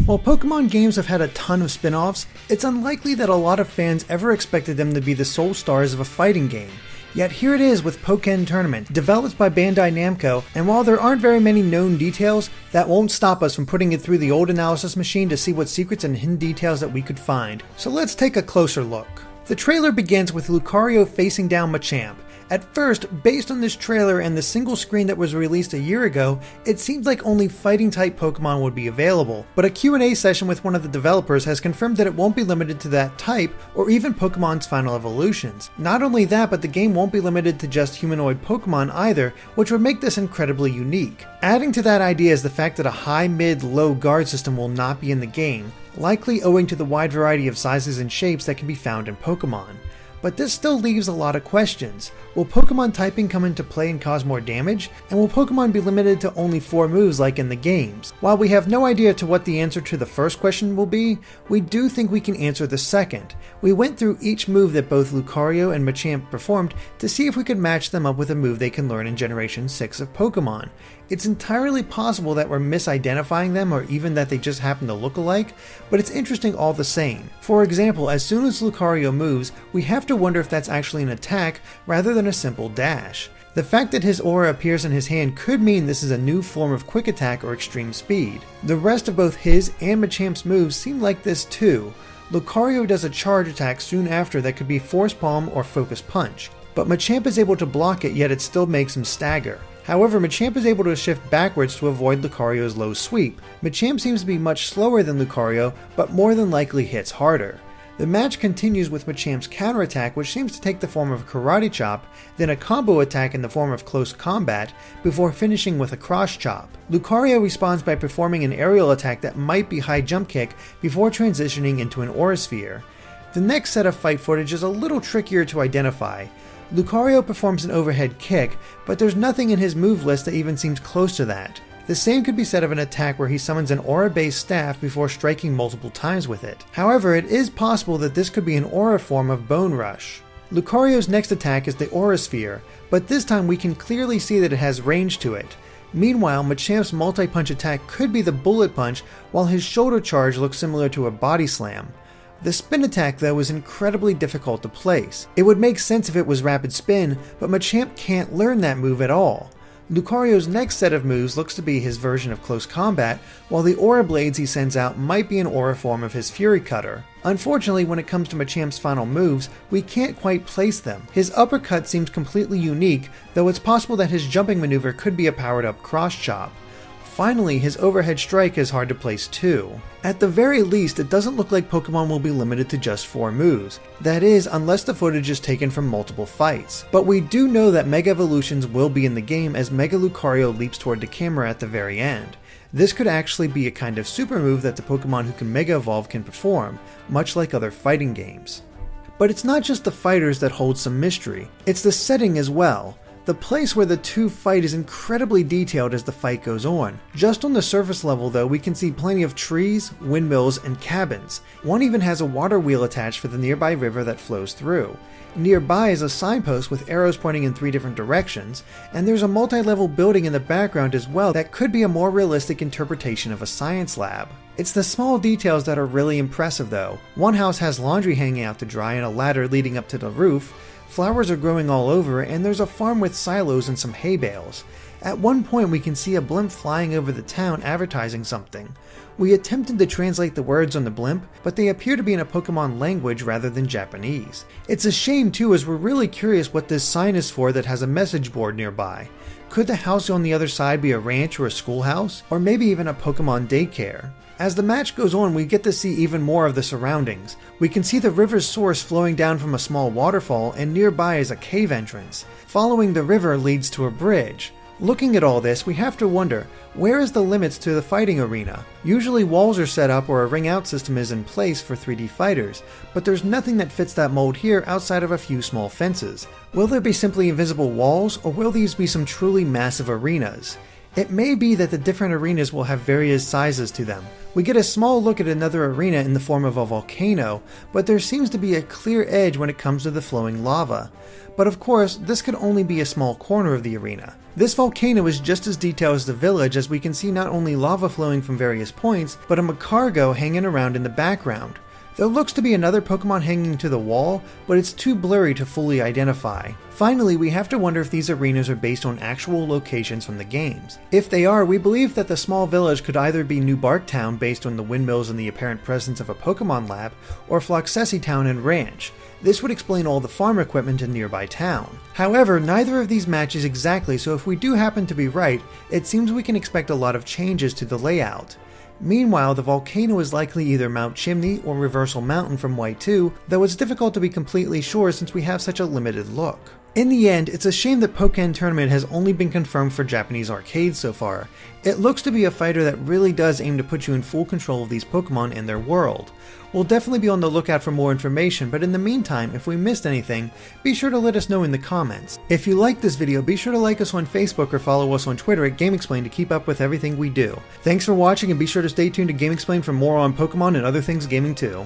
While Pokemon games have had a ton of spin-offs, it's unlikely that a lot of fans ever expected them to be the sole stars of a fighting game. Yet here it is with Pokkén Tournament, developed by Bandai Namco, and while there aren't very many known details, that won't stop us from putting it through the old analysis machine to see what secrets and hidden details that we could find. So let's take a closer look. The trailer begins with Lucario facing down Machamp. At first, based on this trailer and the single screen that was released a year ago, it seems like only fighting-type Pokemon would be available, but a Q&A session with one of the developers has confirmed that it won't be limited to that type, or even Pokemon's final evolutions. Not only that, but the game won't be limited to just humanoid Pokemon either, which would make this incredibly unique. Adding to that idea is the fact that a high, mid, low guard system will not be in the game, likely owing to the wide variety of sizes and shapes that can be found in Pokemon. But this still leaves a lot of questions. Will Pokemon typing come into play and cause more damage? And will Pokemon be limited to only 4 moves like in the games? While we have no idea to what the answer to the first question will be, we do think we can answer the second. We went through each move that both Lucario and Machamp performed to see if we could match them up with a move they can learn in Generation 6 of Pokemon. It's entirely possible that we're misidentifying them or even that they just happen to look alike, but it's interesting all the same. For example, as soon as Lucario moves, we have to wonder if that's actually an attack rather than a simple dash. The fact that his aura appears in his hand could mean this is a new form of quick attack or extreme speed. The rest of both his and Machamp's moves seem like this too. Lucario does a charge attack soon after that could be Force Palm or Focus Punch, but Machamp is able to block it, yet it still makes him stagger. However, Machamp is able to shift backwards to avoid Lucario's low sweep. Machamp seems to be much slower than Lucario, but more than likely hits harder. The match continues with Machamp's counterattack, which seems to take the form of a karate chop, then a combo attack in the form of close combat, before finishing with a cross chop. Lucario responds by performing an aerial attack that might be high jump kick before transitioning into an aura sphere. The next set of fight footage is a little trickier to identify. Lucario performs an overhead kick, but there's nothing in his move list that even seems close to that. The same could be said of an attack where he summons an aura-based staff before striking multiple times with it. However, it is possible that this could be an aura form of Bone Rush. Lucario's next attack is the Aura Sphere, but this time we can clearly see that it has range to it. Meanwhile, Machamp's multi-punch attack could be the Bullet Punch, while his shoulder charge looks similar to a Body Slam. The spin attack though is incredibly difficult to place. It would make sense if it was Rapid Spin, but Machamp can't learn that move at all. Lucario's next set of moves looks to be his version of Close Combat, while the Aura Blades he sends out might be an aura form of his Fury Cutter. Unfortunately, when it comes to Machamp's final moves, we can't quite place them. His uppercut seems completely unique, though it's possible that his jumping maneuver could be a powered up cross chop. Finally, his overhead strike is hard to place too. At the very least, it doesn't look like Pokemon will be limited to just 4 moves. That is, unless the footage is taken from multiple fights. But we do know that Mega Evolutions will be in the game as Mega Lucario leaps toward the camera at the very end. This could actually be a kind of super move that the Pokemon who can Mega Evolve can perform, much like other fighting games. But it's not just the fighters that hold some mystery, it's the setting as well. The place where the two fight is incredibly detailed as the fight goes on. Just on the surface level though, we can see plenty of trees, windmills, and cabins. One even has a water wheel attached for the nearby river that flows through. Nearby is a signpost with arrows pointing in 3 different directions, and there's a multi-level building in the background as well that could be a more realistic interpretation of a science lab. It's the small details that are really impressive though. One house has laundry hanging out to dry and a ladder leading up to the roof. Flowers are growing all over, and there's a farm with silos and some hay bales. At one point we can see a blimp flying over the town advertising something. We attempted to translate the words on the blimp, but they appear to be in a Pokemon language rather than Japanese. It's a shame too, as we're really curious what this sign is for that has a message board nearby. Could the house on the other side be a ranch or a schoolhouse? Or maybe even a Pokemon daycare? As the match goes on, we get to see even more of the surroundings. We can see the river's source flowing down from a small waterfall, and nearby is a cave entrance. Following the river leads to a bridge. Looking at all this, we have to wonder, where is the limits to the fighting arena? Usually walls are set up or a ring out system is in place for 3D fighters, but there's nothing that fits that mold here outside of a few small fences. Will there be simply invisible walls, or will these be some truly massive arenas? It may be that the different arenas will have various sizes to them. We get a small look at another arena in the form of a volcano, but there seems to be a clear edge when it comes to the flowing lava. But of course, this could only be a small corner of the arena. This volcano is just as detailed as the village, as we can see not only lava flowing from various points, but a Lucario hanging around in the background. There looks to be another Pokemon hanging to the wall, but it's too blurry to fully identify. Finally, we have to wonder if these arenas are based on actual locations from the games. If they are, we believe that the small village could either be New Bark Town based on the windmills and the apparent presence of a Pokemon lab, or Floxessie Town and Ranch. This would explain all the farm equipment in nearby town. However, neither of these matches exactly, so if we do happen to be right, it seems we can expect a lot of changes to the layout. Meanwhile, the volcano is likely either Mount Chimney or Reversal Mountain from White 2, though it's difficult to be completely sure since we have such a limited look. In the end, it's a shame that Pokkén Tournament has only been confirmed for Japanese arcades so far. It looks to be a fighter that really does aim to put you in full control of these Pokemon and their world. We'll definitely be on the lookout for more information, but in the meantime, if we missed anything, be sure to let us know in the comments. If you liked this video, be sure to like us on Facebook or follow us on Twitter at GameXplain to keep up with everything we do. Thanks for watching, and be sure to stay tuned to GameXplain for more on Pokemon and other things gaming too.